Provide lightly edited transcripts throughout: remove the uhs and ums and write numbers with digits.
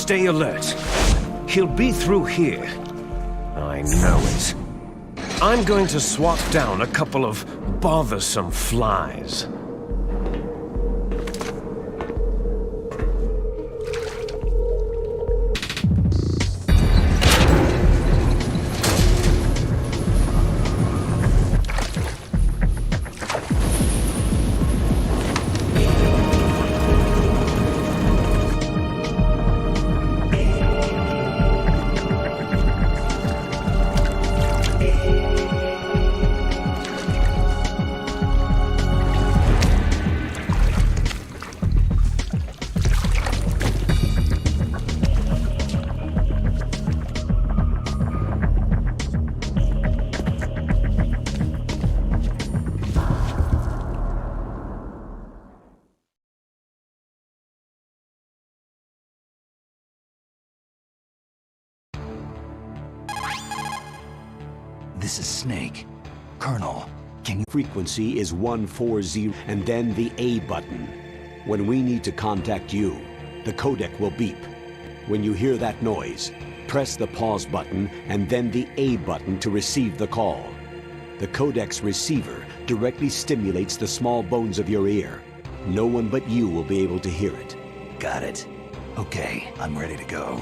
Stay alert. He'll be through here. I know it. I'm going to swat down a couple of bothersome flies. This is Snake. Colonel, can you... Frequency is 140 and then the A button. When we need to contact you, the codec will beep. When you hear that noise, press the pause button and then the A button to receive the call. The codec's receiver directly stimulates the small bones of your ear. No one but you will be able to hear it. Got it. Okay, I'm ready to go.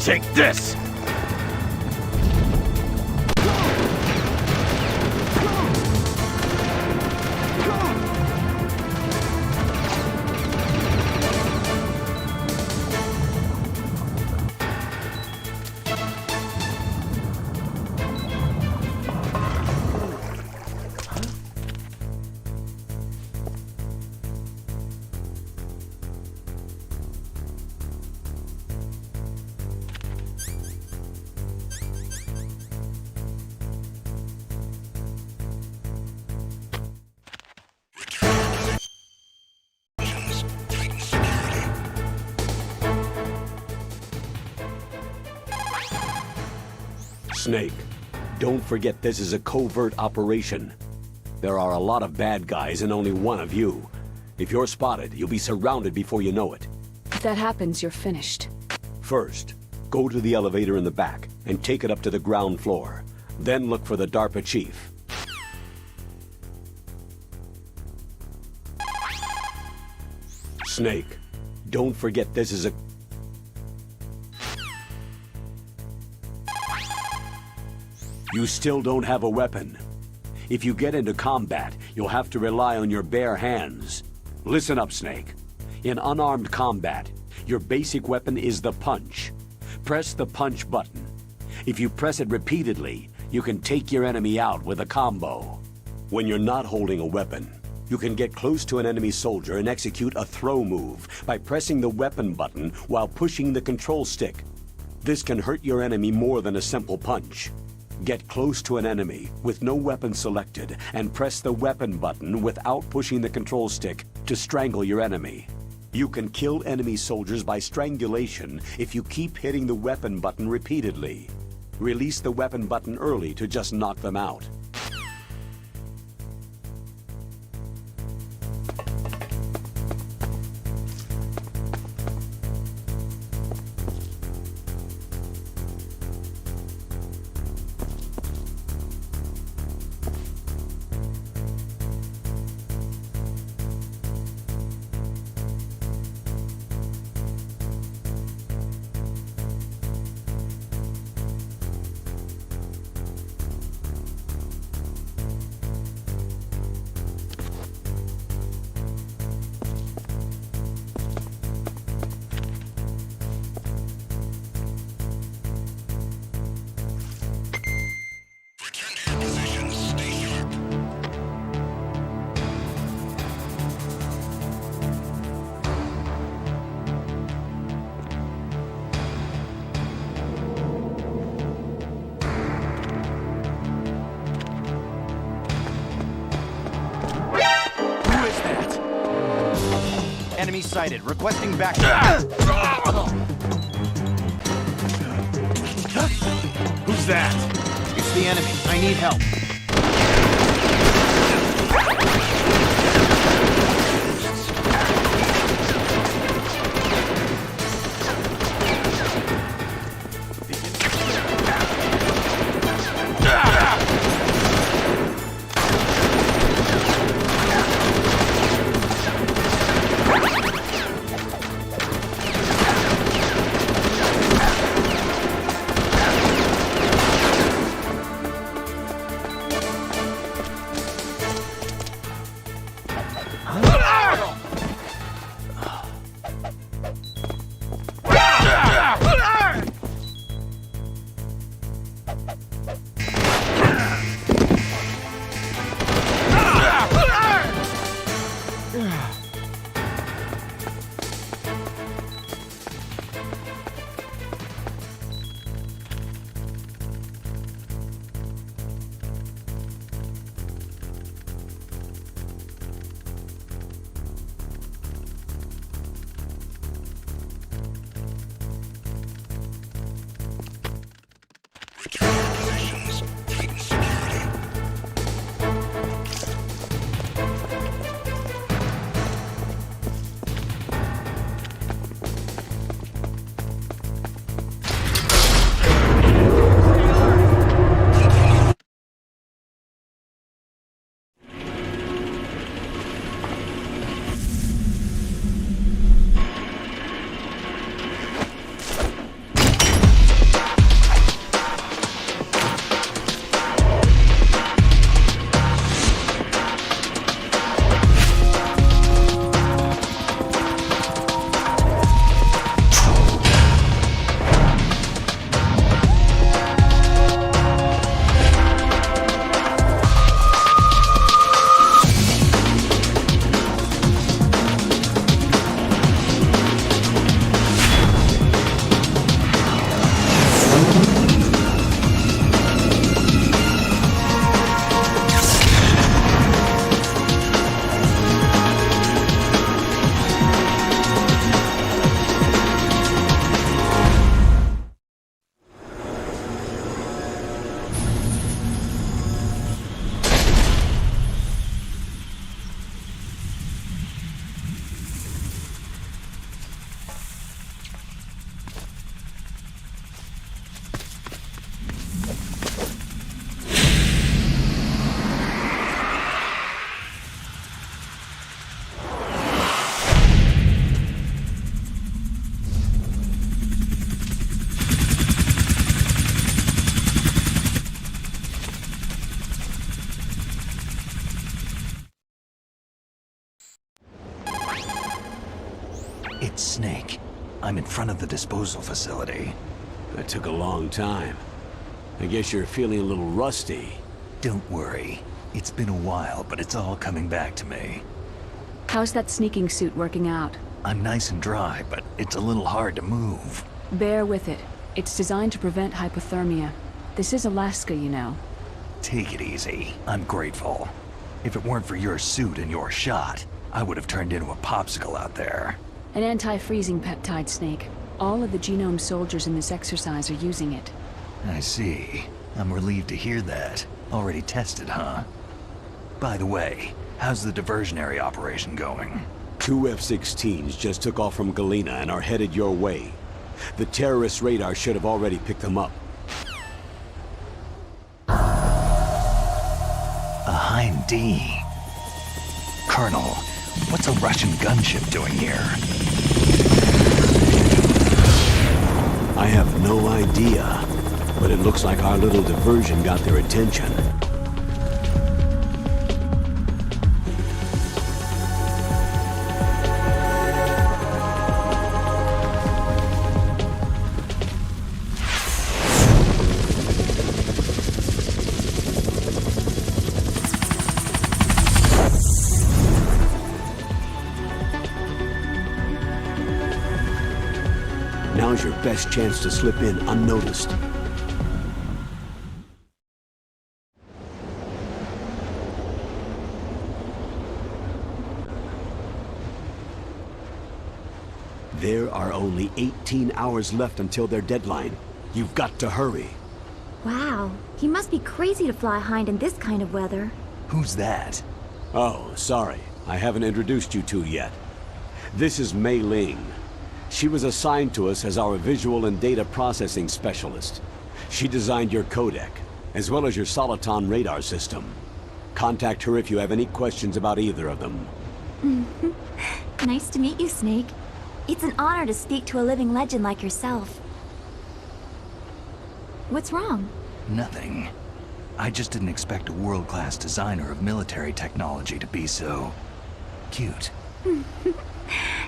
Take this! Snake, don't forget this is a covert operation. There are a lot of bad guys and only one of you. If you're spotted, you'll be surrounded before you know it. If that happens, you're finished. First, go to the elevator in the back and take it up to the ground floor. Then look for the DARPA chief. Snake, don't forget this is a... You still don't have a weapon. If you get into combat, you'll have to rely on your bare hands. Listen up, Snake. In unarmed combat, your basic weapon is the punch. Press the punch button. If you press it repeatedly, you can take your enemy out with a combo. When you're not holding a weapon, you can get close to an enemy soldier and execute a throw move by pressing the weapon button while pushing the control stick. This can hurt your enemy more than a simple punch. Get close to an enemy with no weapon selected and press the weapon button without pushing the control stick to strangle your enemy. You can kill enemy soldiers by strangulation if you keep hitting the weapon button repeatedly. Release the weapon button early to just knock them out. Enemy sighted. Requesting back. Who's that? It's the enemy. I need help. I'm in front of the disposal facility. That took a long time. I guess you're feeling a little rusty. Don't worry. It's been a while, but it's all coming back to me. How's that sneaking suit working out? I'm nice and dry, but it's a little hard to move. Bear with it. It's designed to prevent hypothermia. This is Alaska, you know. Take it easy. I'm grateful. If it weren't for your suit and your shot, I would have turned into a popsicle out there. An anti-freezing peptide, Snake. All of the genome soldiers in this exercise are using it. I see. I'm relieved to hear that. Already tested, huh? By the way, how's the diversionary operation going? 2 F-16s just took off from Galena and are headed your way. The terrorist radar should have already picked them up. A Hind D. Colonel, what's a Russian gunship doing here? I have no idea, but it looks like our little diversion got their attention. Now's your best chance to slip in unnoticed. There are only 18 hours left until their deadline. You've got to hurry. Wow, he must be crazy to fly Hind in this kind of weather. Who's that? Oh, sorry. I haven't introduced you two yet. This is Mei Ling. She was assigned to us as our visual and data processing specialist. She designed your codec, as well as your Soliton radar system. Contact her if you have any questions about either of them. Nice to meet you, Snake. It's an honor to speak to a living legend like yourself. What's wrong? Nothing. I just didn't expect a world-class designer of military technology to be so... cute.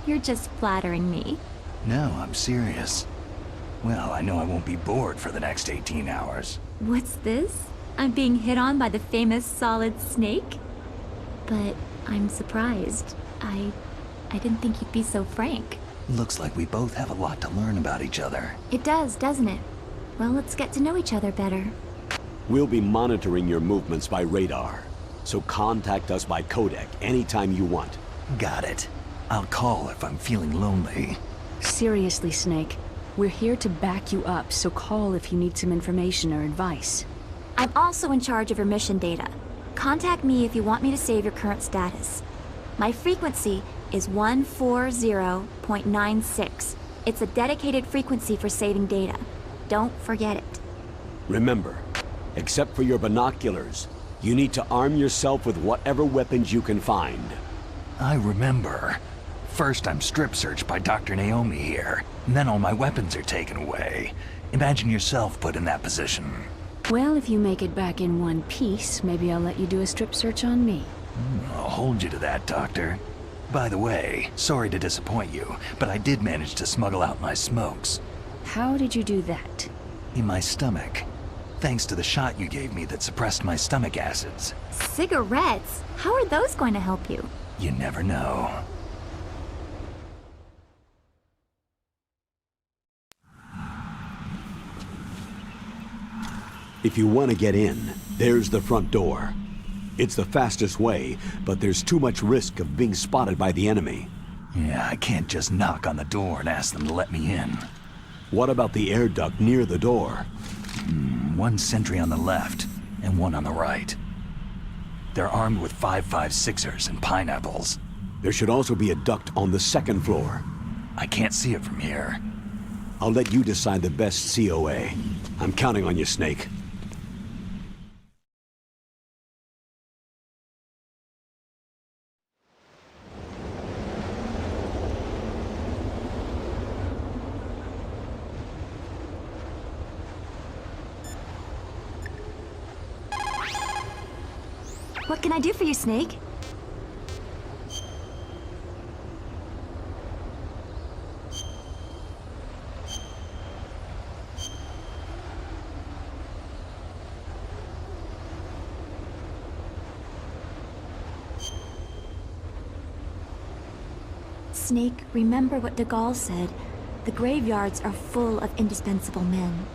You're just flattering me. No, I'm serious. Well, I know I won't be bored for the next 18 hours. What's this? I'm being hit on by the famous Solid Snake? But I'm surprised. I didn't think you'd be so frank. Looks like we both have a lot to learn about each other. It does, doesn't it? Well, let's get to know each other better. We'll be monitoring your movements by radar, so contact us by codec anytime you want. Got it. I'll call if I'm feeling lonely. Seriously, Snake. We're here to back you up, so call if you need some information or advice. I'm also in charge of your mission data. Contact me if you want me to save your current status. My frequency is 140.96. It's a dedicated frequency for saving data. Don't forget it. Remember, except for your binoculars, you need to arm yourself with whatever weapons you can find. I remember. First I'm strip searched by Dr. Naomi here, and then all my weapons are taken away. Imagine yourself put in that position. Well, if you make it back in one piece, maybe I'll let you do a strip search on me. I'll hold you to that, Doctor. By the way, sorry to disappoint you, but I did manage to smuggle out my smokes. How did you do that? In my stomach. Thanks to the shot you gave me that suppressed my stomach acids. Cigarettes? How are those going to help you? You never know. If you want to get in, there's the front door. It's the fastest way, but there's too much risk of being spotted by the enemy. Yeah, I can't just knock on the door and ask them to let me in. What about the air duct near the door? One sentry on the left, and one on the right. They're armed with 5.56ers and pineapples. There should also be a duct on the second floor. I can't see it from here. I'll let you decide the best COA. I'm counting on you, Snake. What can I do for you, Snake? Snake, remember what de Gaulle said. The graveyards are full of indispensable men.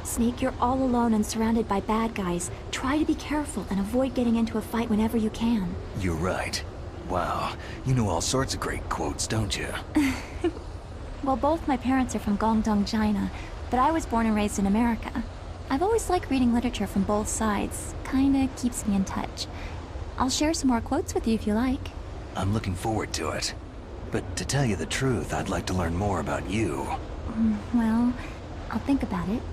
Snake, you're all alone and surrounded by bad guys. Try to be careful and avoid getting into a fight whenever you can. You're right. Wow, you know all sorts of great quotes, don't you? Well, both my parents are from Guangdong, China, but I was born and raised in America. I've always liked reading literature from both sides. Kinda keeps me in touch. I'll share some more quotes with you if you like. I'm looking forward to it. But to tell you the truth, I'd like to learn more about you. Well, I'll think about it.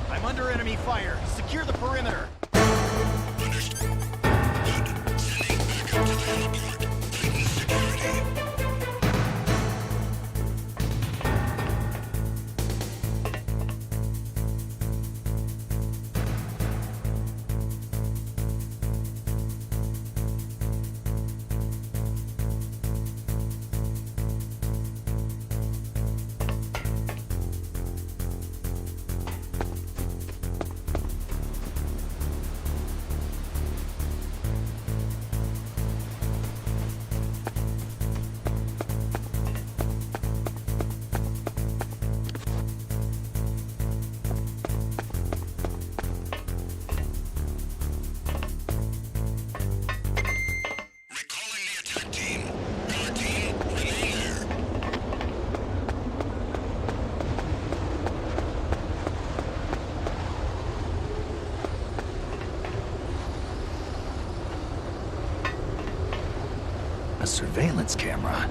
I'm under enemy fire. Secure the perimeter. A surveillance camera.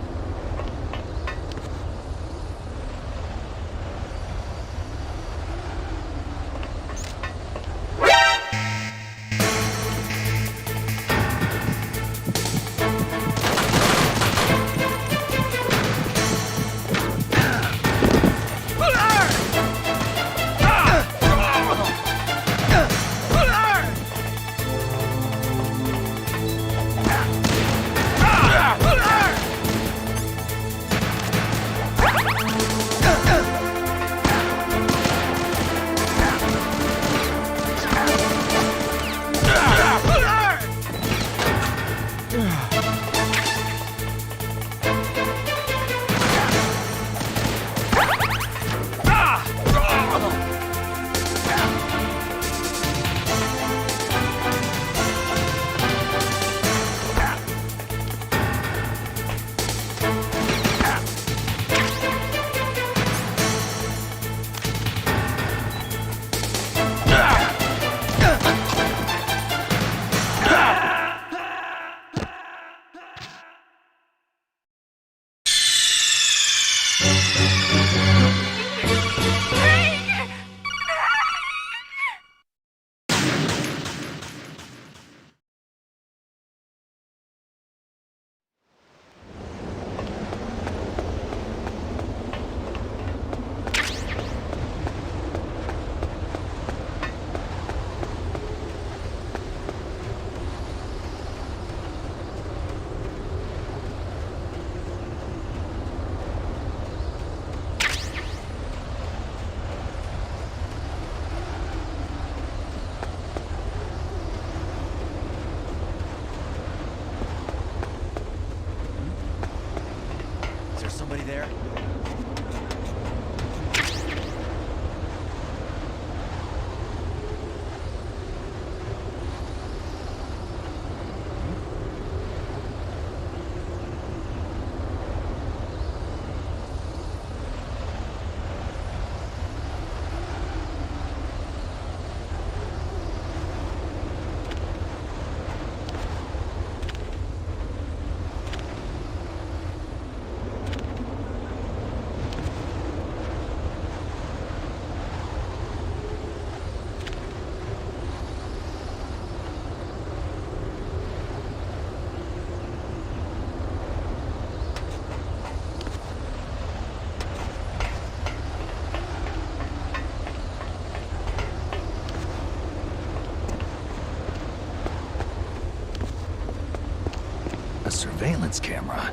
surveillance camera.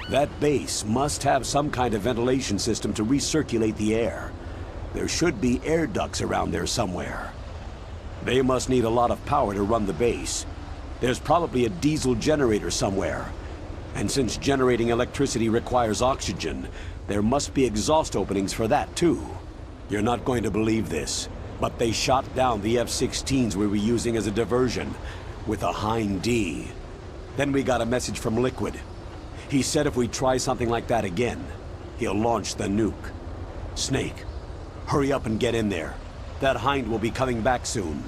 That base must have some kind of ventilation system to recirculate the air. There should be air ducts around there somewhere. They must need a lot of power to run the base. There's probably a diesel generator somewhere. And since generating electricity requires oxygen, there must be exhaust openings for that too. You're not going to believe this, but they shot down the F-16s we were using as a diversion with a Hind D. Then we got a message from Liquid. He said if we try something like that again, he'll launch the nuke. Snake, hurry up and get in there. That Hind will be coming back soon.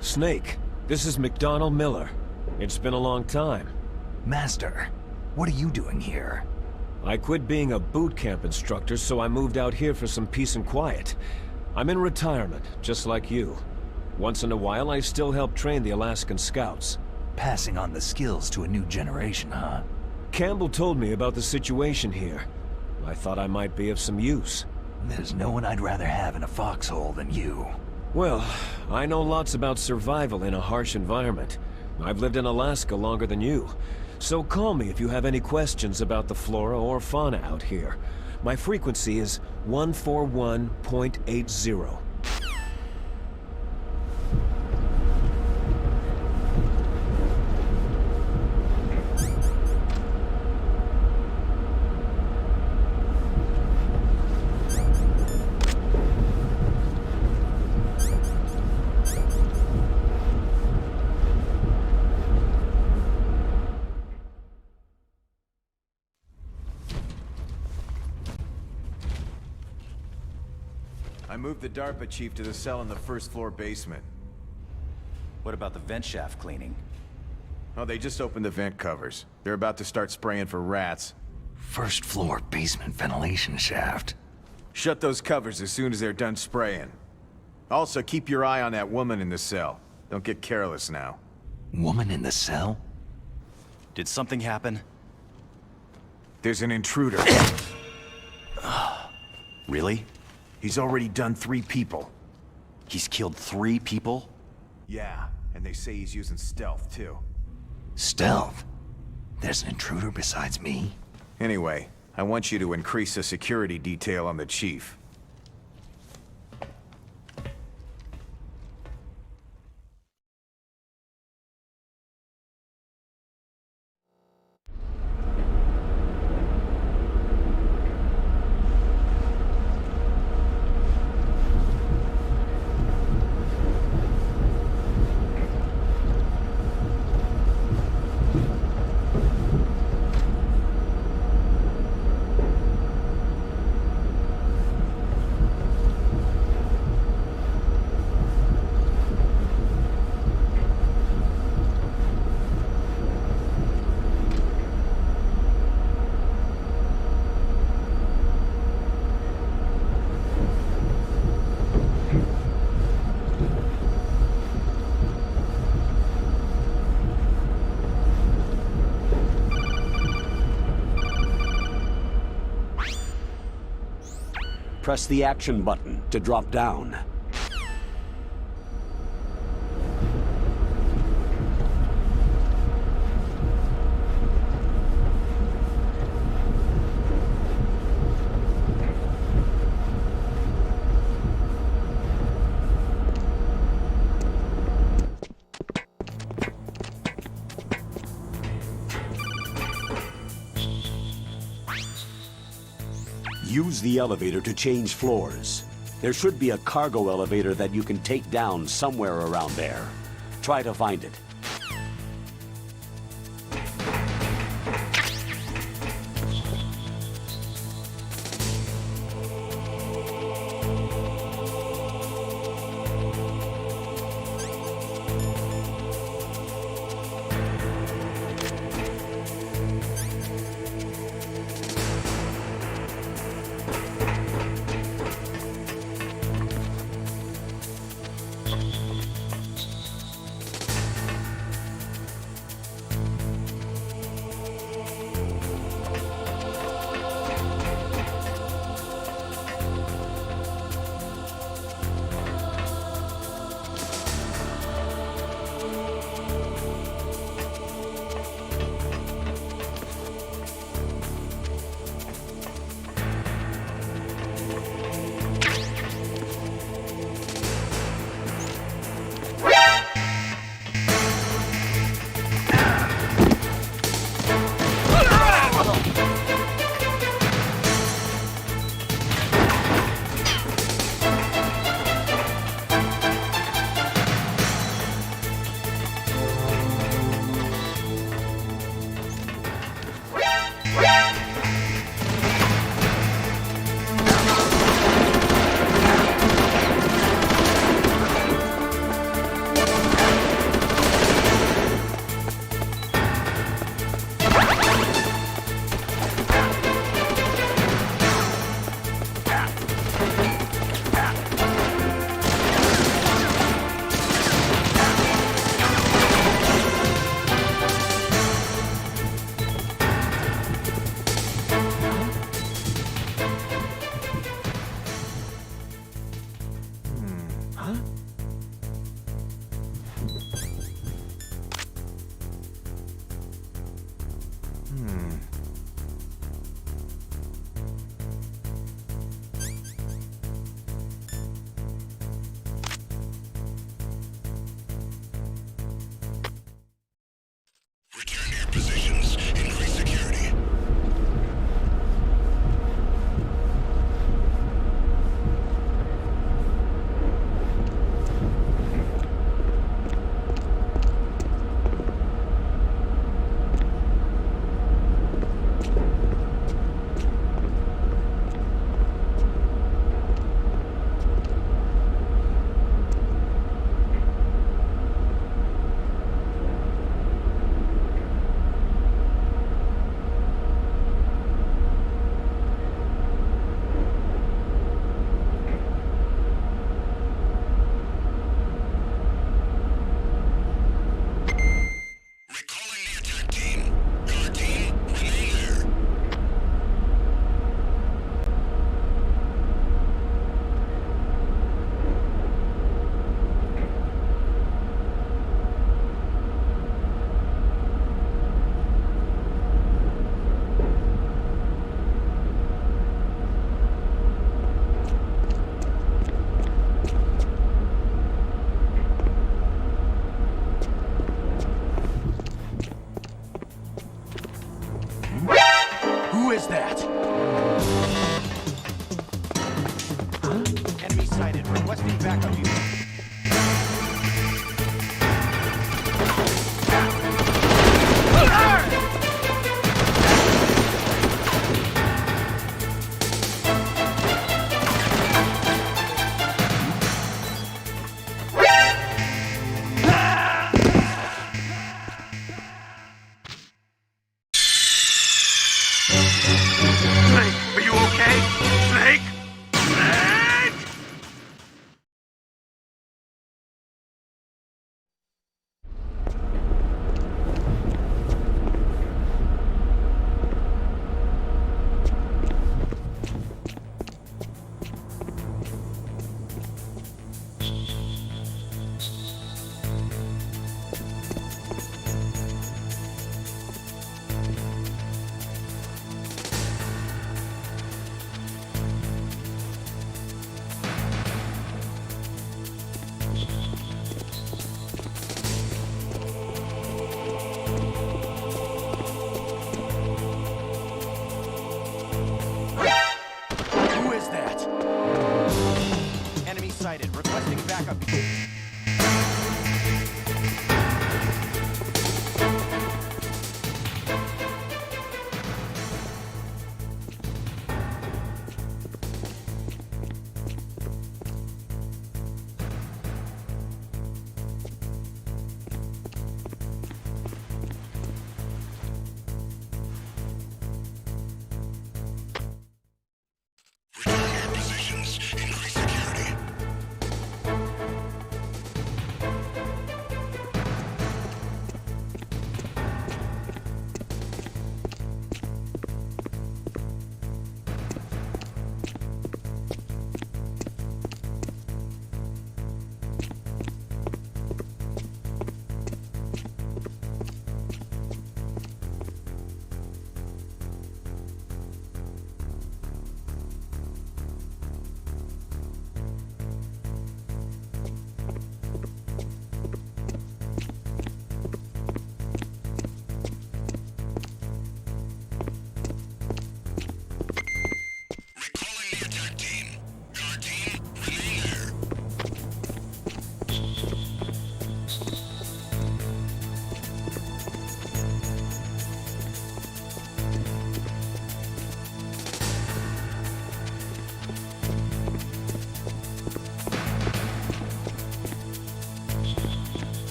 Snake, this is McDonnell Miller. It's been a long time. Master, what are you doing here? I quit being a boot camp instructor, so I moved out here for some peace and quiet. I'm in retirement, just like you. Once in a while, I still help train the Alaskan Scouts. Passing on the skills to a new generation, huh? Campbell told me about the situation here. I thought I might be of some use. There's no one I'd rather have in a foxhole than you. Well, I know lots about survival in a harsh environment. I've lived in Alaska longer than you. So call me if you have any questions about the flora or fauna out here. My frequency is 141.80. I moved the DARPA chief to the cell in the first floor basement. What about the vent shaft cleaning? Oh, they just opened the vent covers. They're about to start spraying for rats. First floor basement ventilation shaft. Shut those covers as soon as they're done spraying. Also, keep your eye on that woman in the cell. Don't get careless now. Woman in the cell? Did something happen? There's an intruder. Really? He's already done 3 people. He's killed 3 people? Yeah, and they say he's using stealth, too. Stealth? There's an intruder besides me? Anyway, I want you to increase the security detail on the chief. Press the action button to drop down. Use the elevator to change floors. There should be a cargo elevator that you can take down somewhere around there. Try to find it.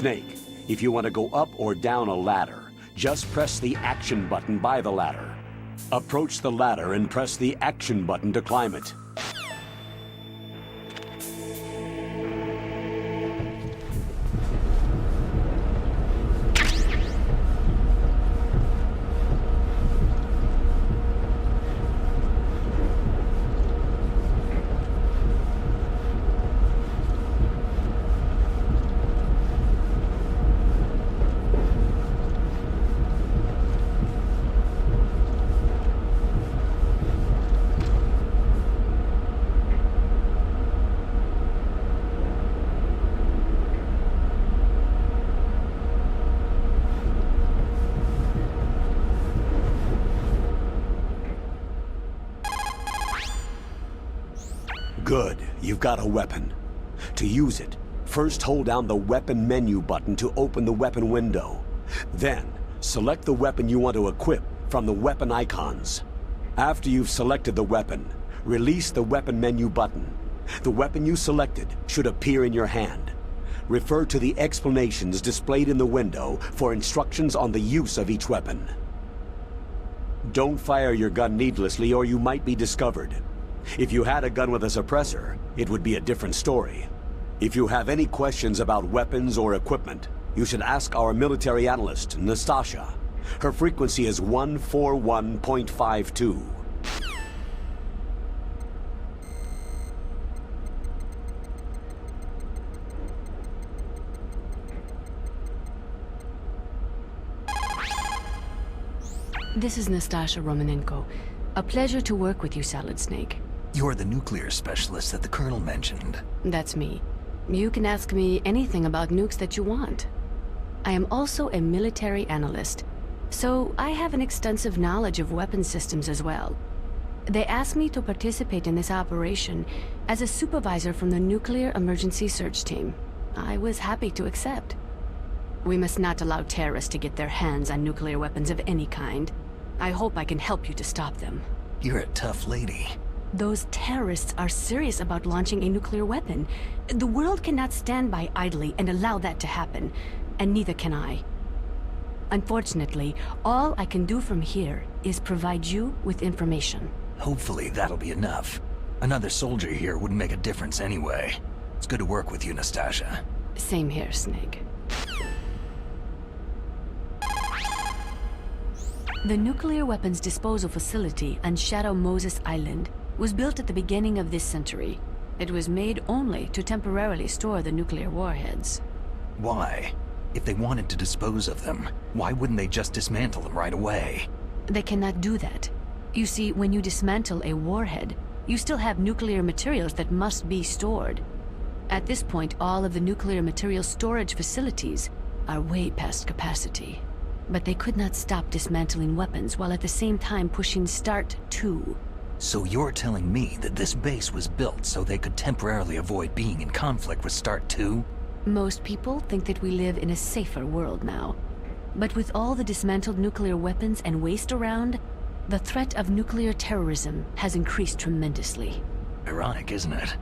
Snake, if you want to go up or down a ladder, just press the action button by the ladder. Approach the ladder and press the action button to climb it. Good, you've got a weapon. To use it, first hold down the weapon menu button to open the weapon window. Then, select the weapon you want to equip from the weapon icons. After you've selected the weapon, release the weapon menu button. The weapon you selected should appear in your hand. Refer to the explanations displayed in the window for instructions on the use of each weapon. Don't fire your gun needlessly or you might be discovered. If you had a gun with a suppressor, it would be a different story. If you have any questions about weapons or equipment, you should ask our military analyst, Nastasha. Her frequency is 141.52. This is Nastasha Romanenko. A pleasure to work with you, Salad Snake. You're the nuclear specialist that the Colonel mentioned. That's me. You can ask me anything about nukes that you want. I am also a military analyst, so I have an extensive knowledge of weapon systems as well. They asked me to participate in this operation as a supervisor from the Nuclear Emergency Search Team. I was happy to accept. We must not allow terrorists to get their hands on nuclear weapons of any kind. I hope I can help you to stop them. You're a tough lady. Those terrorists are serious about launching a nuclear weapon. The world cannot stand by idly and allow that to happen, and neither can I. Unfortunately, all I can do from here is provide you with information. Hopefully that'll be enough. Another soldier here wouldn't make a difference anyway. It's good to work with you, Nastasha. Same here, Snake. The nuclear weapons disposal facility on Shadow Moses Island was built at the beginning of this century. It was made only to temporarily store the nuclear warheads. Why? If they wanted to dispose of them, why wouldn't they just dismantle them right away? They cannot do that. You see, when you dismantle a warhead, you still have nuclear materials that must be stored. At this point, all of the nuclear material storage facilities are way past capacity. But they could not stop dismantling weapons while at the same time pushing START 2. So you're telling me that this base was built so they could temporarily avoid being in conflict with START 2? Most people think that we live in a safer world now. But with all the dismantled nuclear weapons and waste around, the threat of nuclear terrorism has increased tremendously. Ironic, isn't it?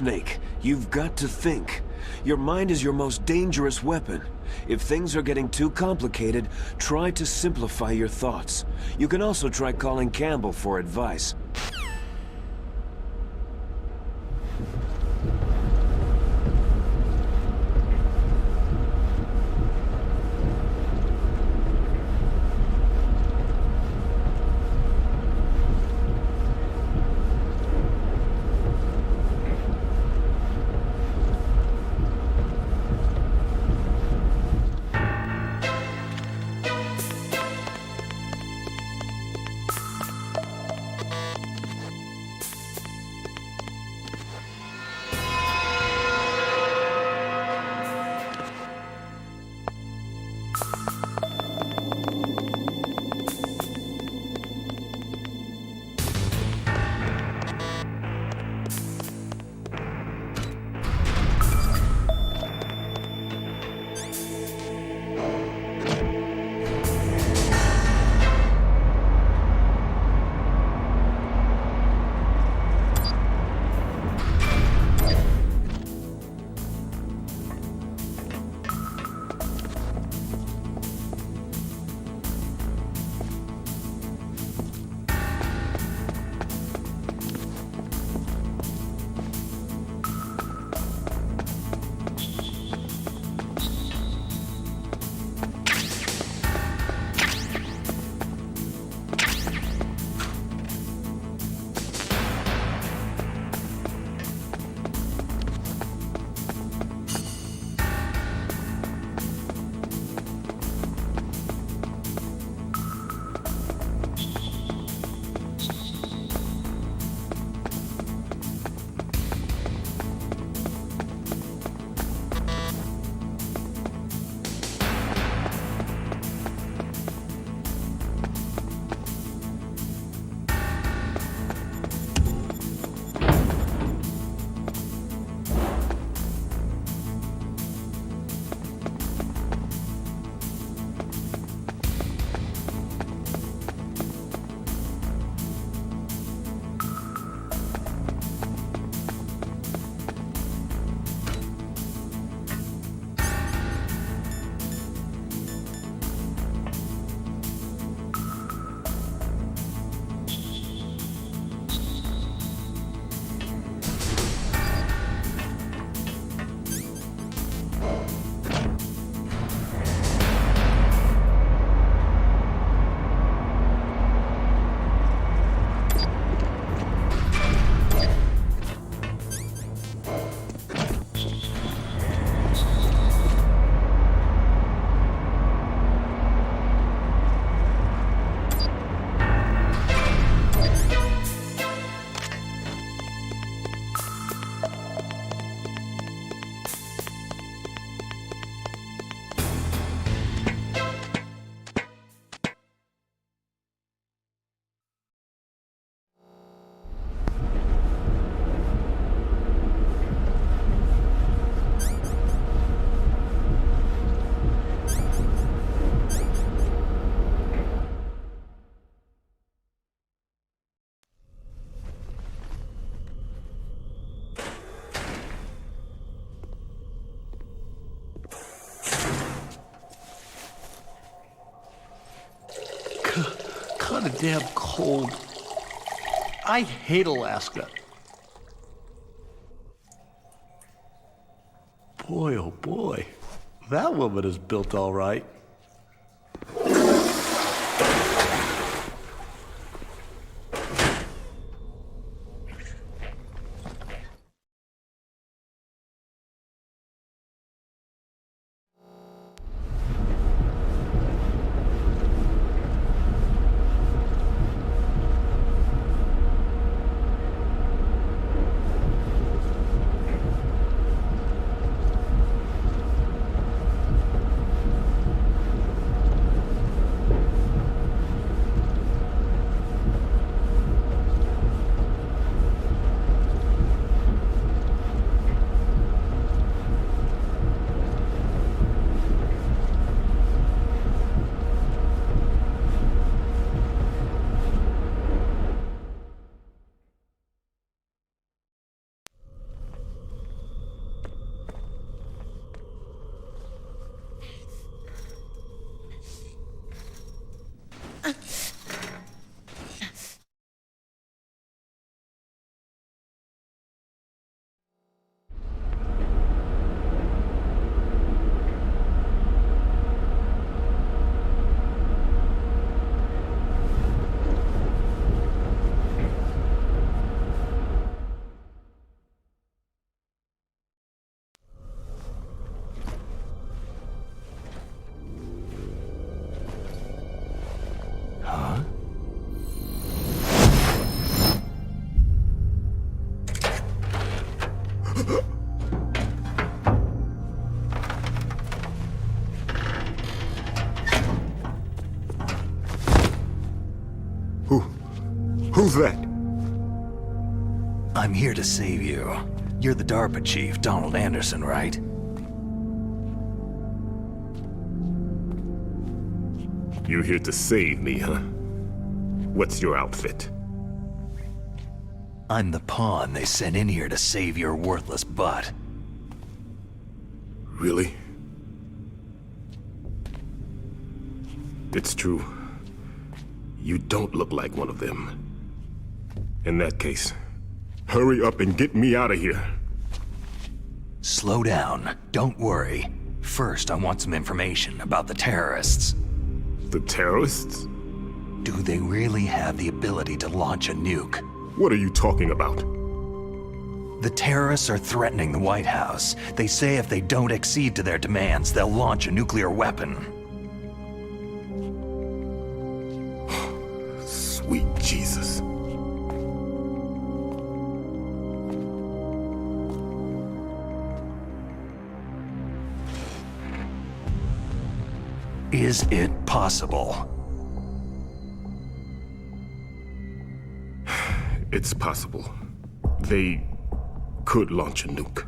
Snake, you've got to think. Your mind is your most dangerous weapon. If things are getting too complicated, try to simplify your thoughts. You can also try calling Campbell for advice. kind of damn cold. I hate Alaska. Boy, oh boy. That woman is built all right. Who's that? I'm here to save you. You're the DARPA chief, Donald Anderson, right? You're here to save me, huh? What's your outfit? I'm the pawn they sent in here to save your worthless butt. Really? It's true. You don't look like one of them. In that case, hurry up and get me out of here. Slow down. Don't worry. First, I want some information about the terrorists. The terrorists? Do they really have the ability to launch a nuke? What are you talking about? The terrorists are threatening the White House. They say if they don't accede to their demands, they'll launch a nuclear weapon. Sweet Jesus. Is it possible? It's possible. They could launch a nuke.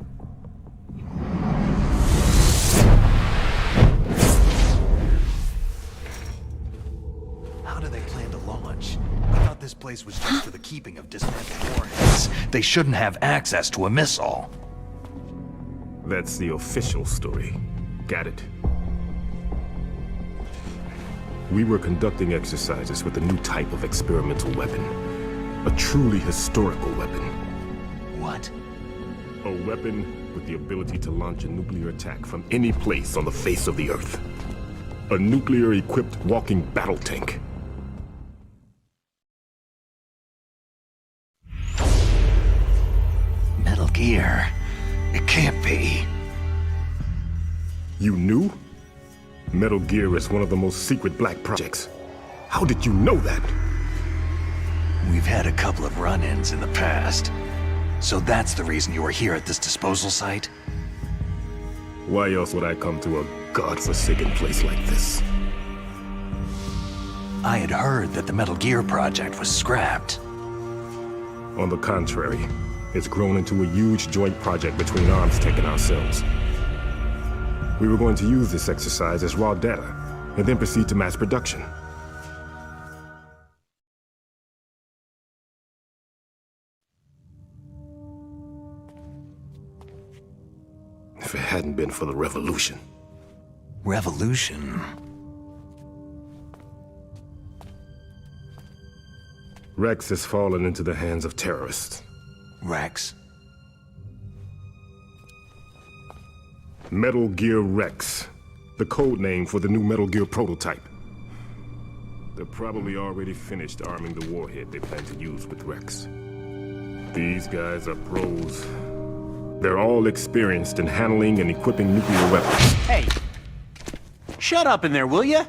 How do they plan to launch? I thought this place was just for the keeping of dismantled warheads. They shouldn't have access to a missile. That's the official story. Got it. We were conducting exercises with a new type of experimental weapon. A truly historical weapon. What? A weapon with the ability to launch a nuclear attack from any place on the face of the Earth. A nuclear-equipped walking battle tank. Metal Gear. It can't be. You knew? Metal Gear is one of the most secret black projects. How did you know that? We've had a couple of run-ins in the past. So that's the reason you were here at this disposal site? Why else would I come to a godforsaken place like this? I had heard that the Metal Gear project was scrapped. On the contrary, it's grown into a huge joint project between ArmsTech and ourselves. We were going to use this exercise as raw data, and then proceed to mass production. If it hadn't been for the revolution. Revolution? Rex has fallen into the hands of terrorists. Rex? Metal Gear Rex, the code name for the new Metal Gear prototype. They're probably already finished arming the warhead they plan to use with Rex. These guys are pros. They're all experienced in handling and equipping nuclear weapons. Hey! Shut up in there, will ya?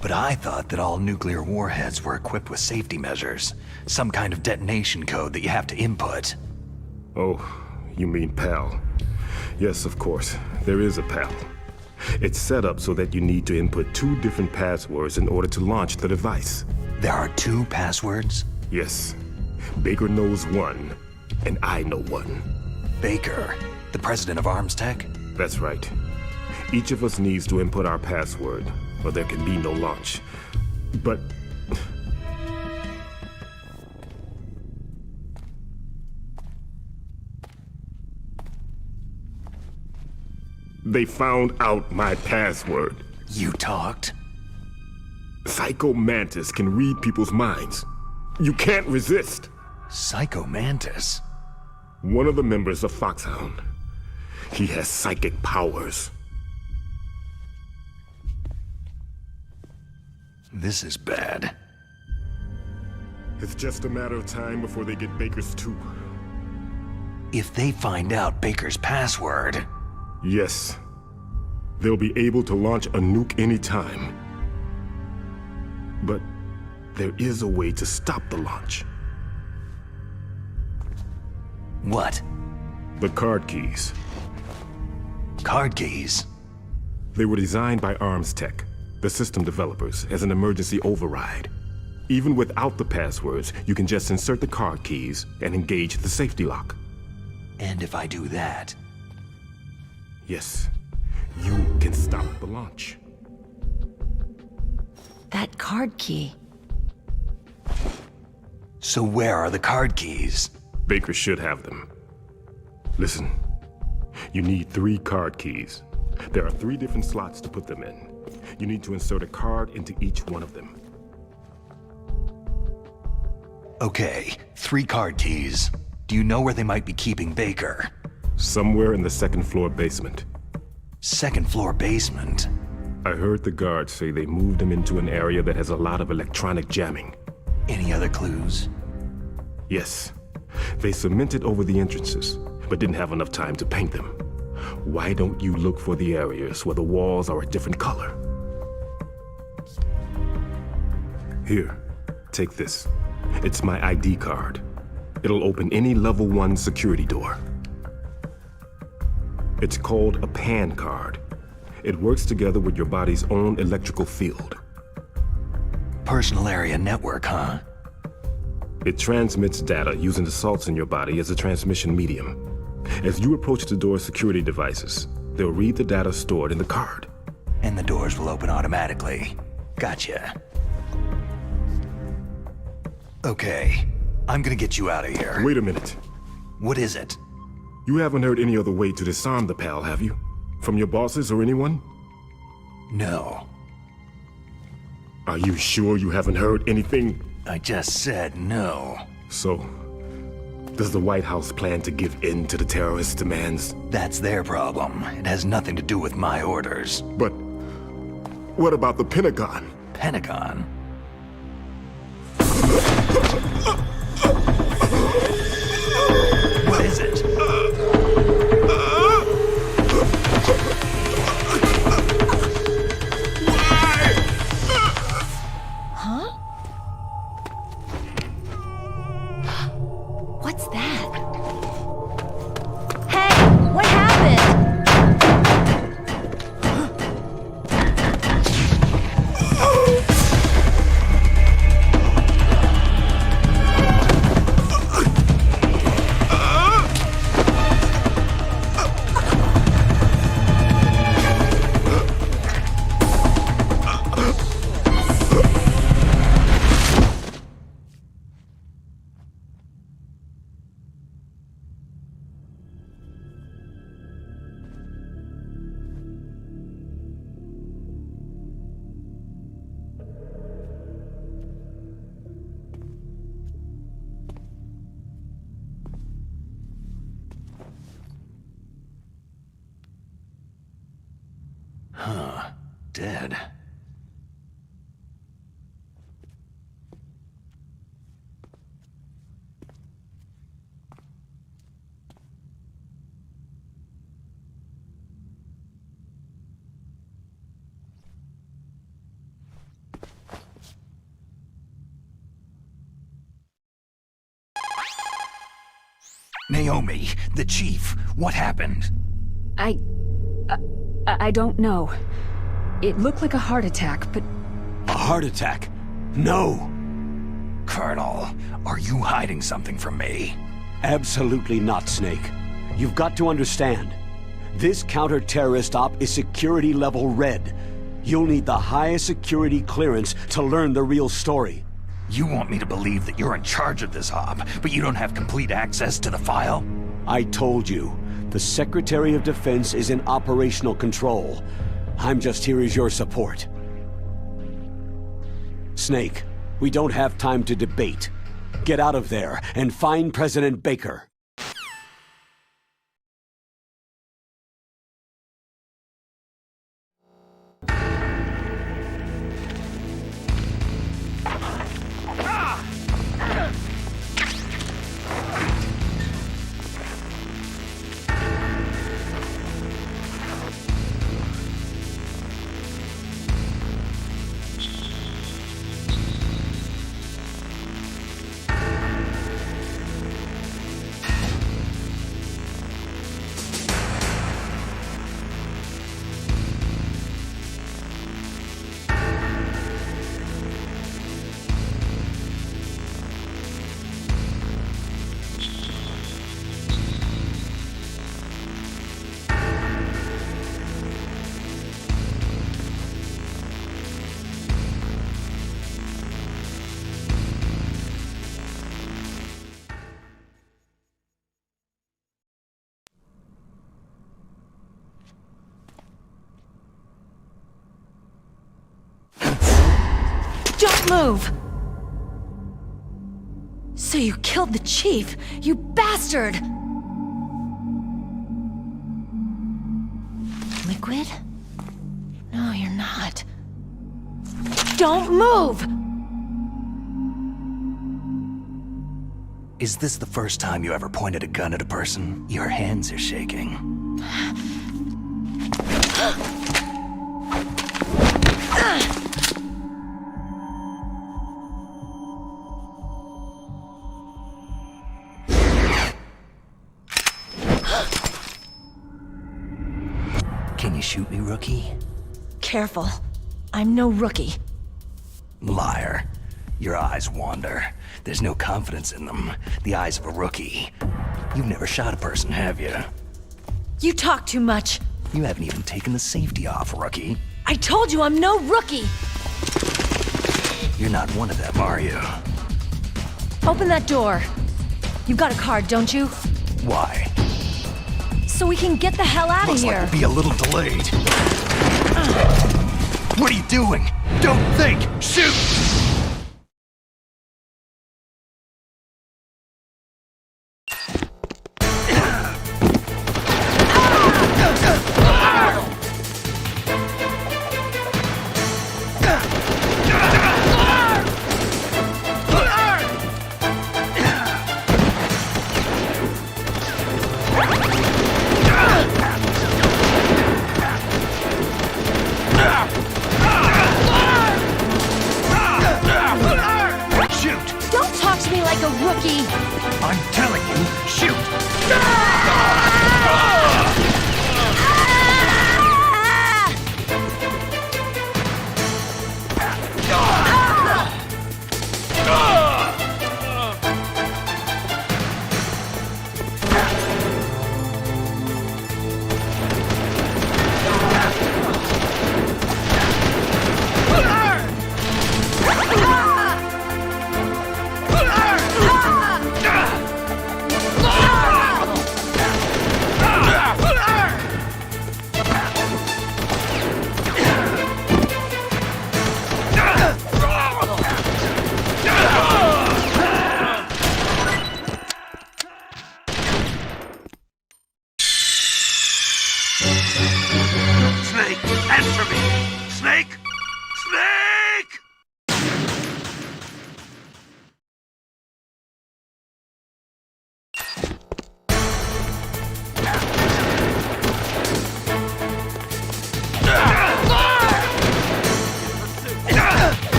But I thought that all nuclear warheads were equipped with safety measures. Some kind of detonation code that you have to input. Oh, you mean PAL. Yes, of course, there is a PAL. It's set up so that you need to input 2 different passwords in order to launch the device. There are 2 passwords? Yes. Baker knows one, and I know one. Baker, the president of ArmsTech? That's right. Each of us needs to input our password, or there can be no launch. But... they found out my password. You talked? Psycho Mantis can read people's minds. You can't resist. Psycho Mantis? One of the members of Foxhound. He has psychic powers. This is bad. It's just a matter of time before they get Baker's too. If they find out Baker's password... Yes. They'll be able to launch a nuke anytime. But there is a way to stop the launch. What? The card keys. Card keys? They were designed by ArmsTech, the system developers, as an emergency override. Even without the passwords, you can just insert the card keys and engage the safety lock. And if I do that... Yes, you can stop the launch. That card key. So where are the card keys? Baker should have them. Listen, you need 3 card keys. There are 3 different slots to put them in. You need to insert a card into each one of them. Okay, 3 card keys. Do you know where they might be keeping Baker? Somewhere in the 2nd floor basement. 2nd floor basement? I heard the guards say they moved him into an area that has a lot of electronic jamming. Any other clues? Yes. They cemented over the entrances, but didn't have enough time to paint them. Why don't you look for the areas where the walls are a different color? Here, take this. It's my ID card. It'll open any level 1 security door. It's called a PAN card. It works together with your body's own electrical field. Personal area network, huh? It transmits data using the salts in your body as a transmission medium. As you approach the door's security devices, they'll read the data stored in the card. And the doors will open automatically. Gotcha. Okay, I'm gonna get you out of here. Wait a minute. What is it? You haven't heard any other way to disarm the PAL, have you? From your bosses or anyone? No. Are you sure you haven't heard anything? I just said no. So, does the White House plan to give in to the terrorists' demands? That's their problem. It has nothing to do with my orders. But what about the Pentagon? Pentagon? What is it? Huh? What's that? Hey, what happened? dead. Naomi, the chief, what happened? I don't know. It looked like a heart attack, but A heart attack? No! Colonel, are you hiding something from me? Absolutely not, Snake. You've got to understand. This counter-terrorist op is security level red. You'll need the highest security clearance to learn the real story. You want me to believe that you're in charge of this op, but you don't have complete access to the file? I told you, the Secretary of Defense is in operational control. I'm just here as your support. Snake, we don't have time to debate. Get out of there and find President Baker. Don't move! So you killed the chief, you bastard! Liquid? No, you're not. Don't move! Is this the first time you ever pointed a gun at a person? Your hands are shaking. Can you shoot me, rookie? Careful. I'm no rookie. Liar. Your eyes wander. There's no confidence in them. The eyes of a rookie. You've never shot a person, have you? You talk too much. You haven't even taken the safety off, rookie. I told you I'm no rookie! You're not one of them, are you? Open that door. You got a card, don't you? Why? So we can get the hell out of Looks here. like we'll be a little delayed. What are you doing? Don't think! Shoot!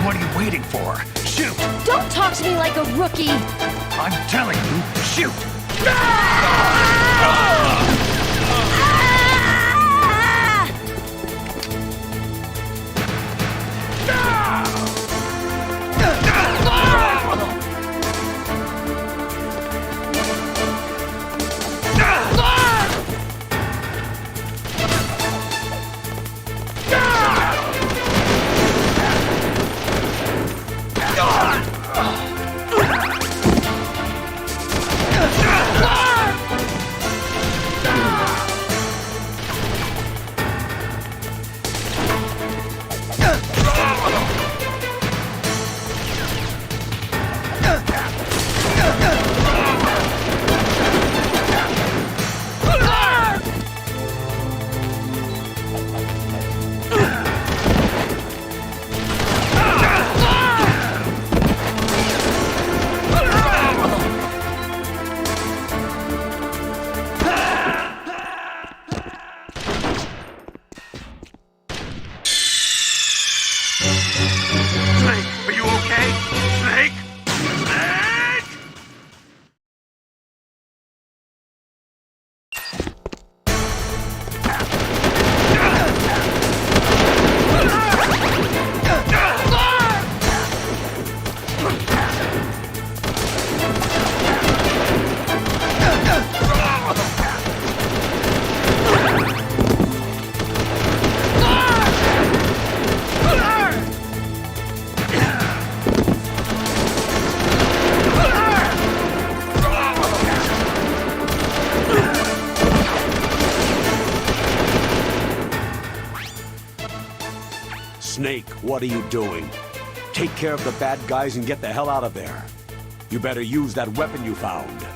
What are you waiting for? Shoot! Don't talk to me like a rookie! I'm telling you, shoot! Snake, are you okay? Snake? Snake! Snake, what are you doing? Take care of the bad guys and get the hell out of there. You better use that weapon you found.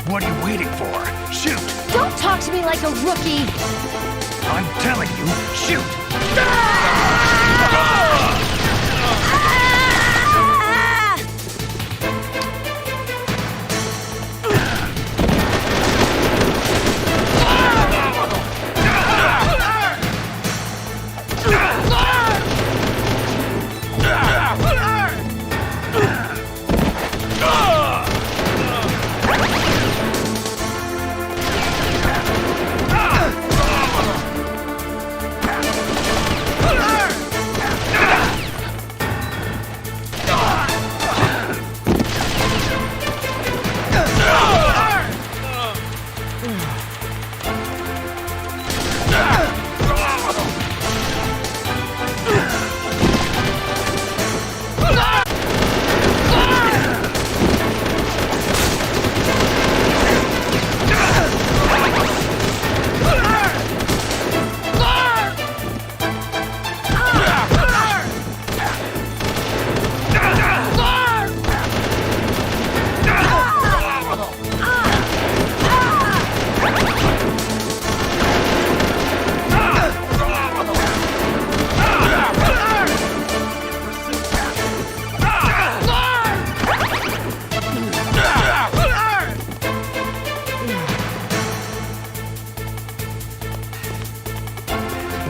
What are you waiting for? Shoot! Don't talk to me like a rookie! I'm telling you, shoot!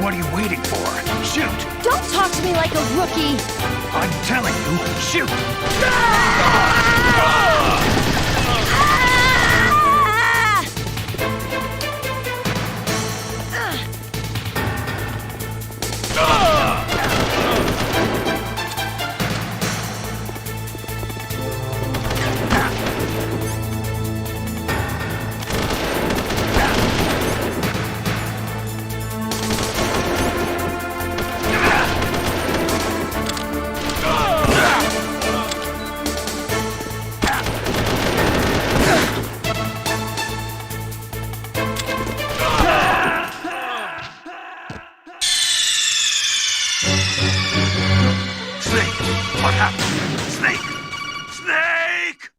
What are you waiting for? Shoot! Don't talk to me like a rookie! I'm telling you, shoot! Snake! What happened? Snake! Snake!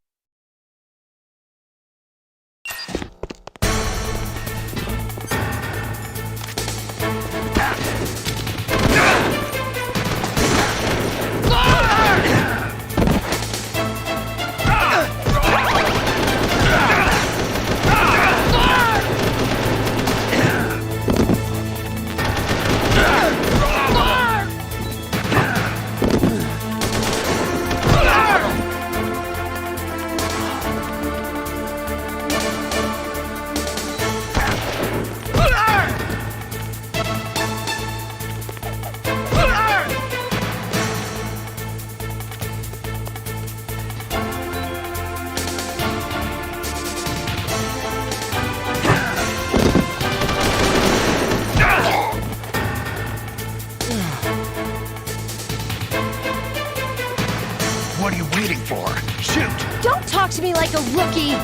What are you waiting for? Shoot! Don't talk to me like a rookie!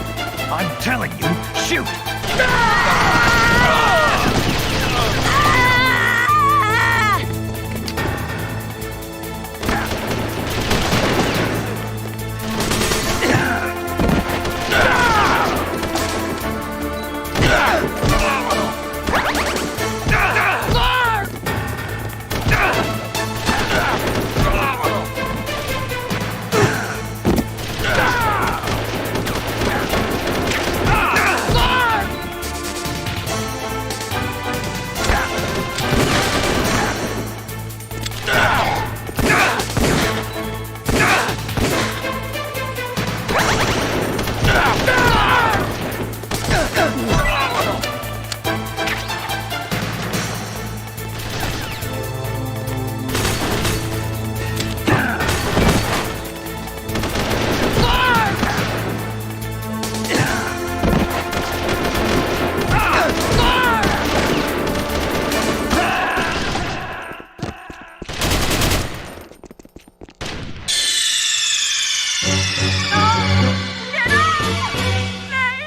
I'm telling you, shoot!